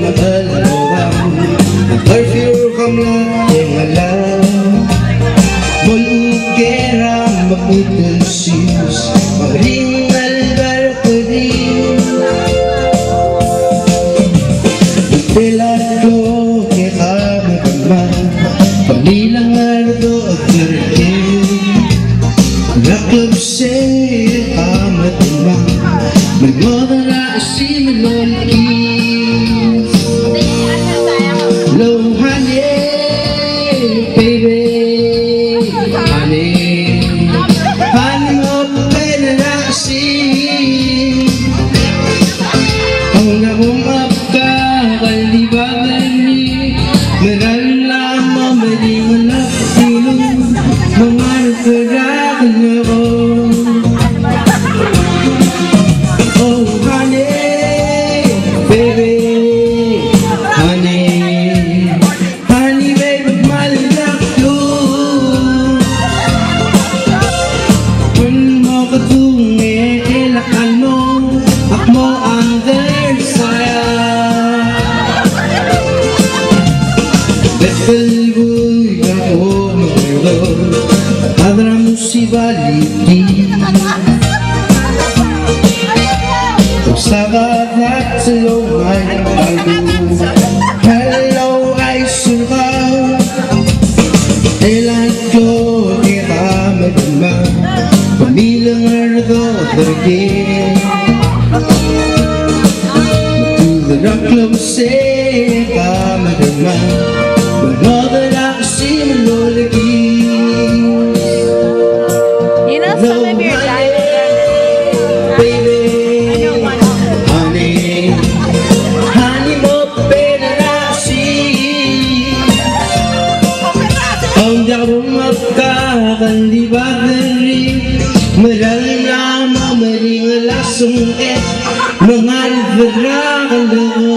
mahal mo ang curfew kamla yang alam Molugera maputul sius Maring albar ko din Pelado ke kami kaman Panilang ardo at karkin Laklab say amat imang Magmoda na si Malolkis Low honey, baby Honey, honey mo pwede na si Ang nahumap ka, kalibagan ni Meral na mamali malap tulong Mga nagkarakan ako Kalboy ako magulog Adra mo si Baliti Pagsakat sa iyong ay pagod Hello ay survive Kailan ko kita magdama Pamilang ardo dargin Matulad club say ka magdama Mother, I see my Lord again. You know some of your diamonds, baby. Honey, honey, mo pwede na see. Ang darong magkakalibagan rin. Marami na mamaring alasong mga nagdarakan ako.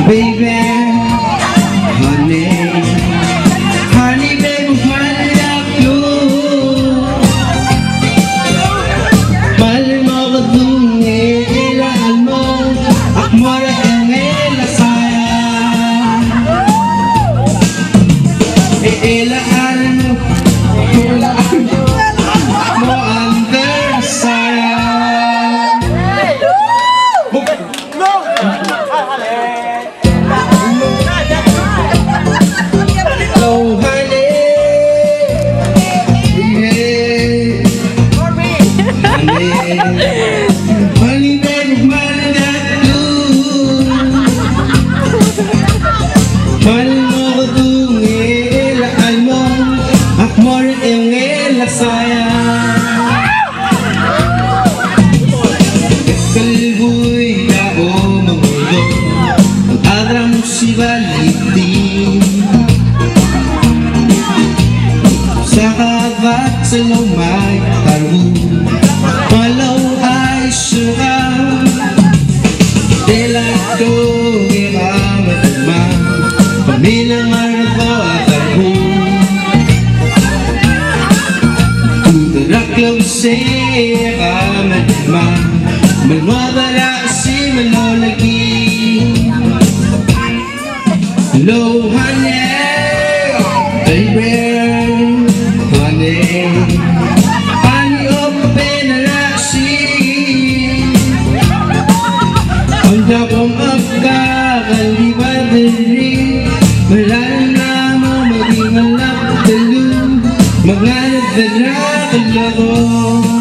Baby, honey, honey, baby, I love you. Mahal mo ka dungi, ilaan mo, akmora ang elasaya. Ilaan mo, ilaan mo, mo ang dersaya. Kalboy ako magulog Adra mo si Baliti Sa kabat sa lumay tarbo Malaw ay surang Delat ko ikamatuma Pamilang arbo at tarbo Tudarak lang siya ikamatuma Malwabara si Malolagi Low honey, baby Honey, honey Oh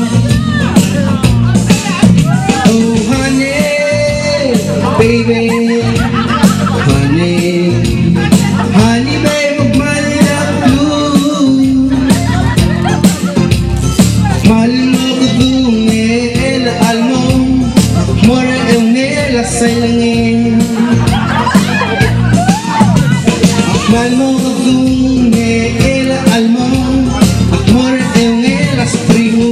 honey, baby, honey, honey babe, magmalap blue. Mahal mo ko dungin, almo, mora yung nila sa langin. Mahal mo ko dungin, almo, mora yung nila sa trigo.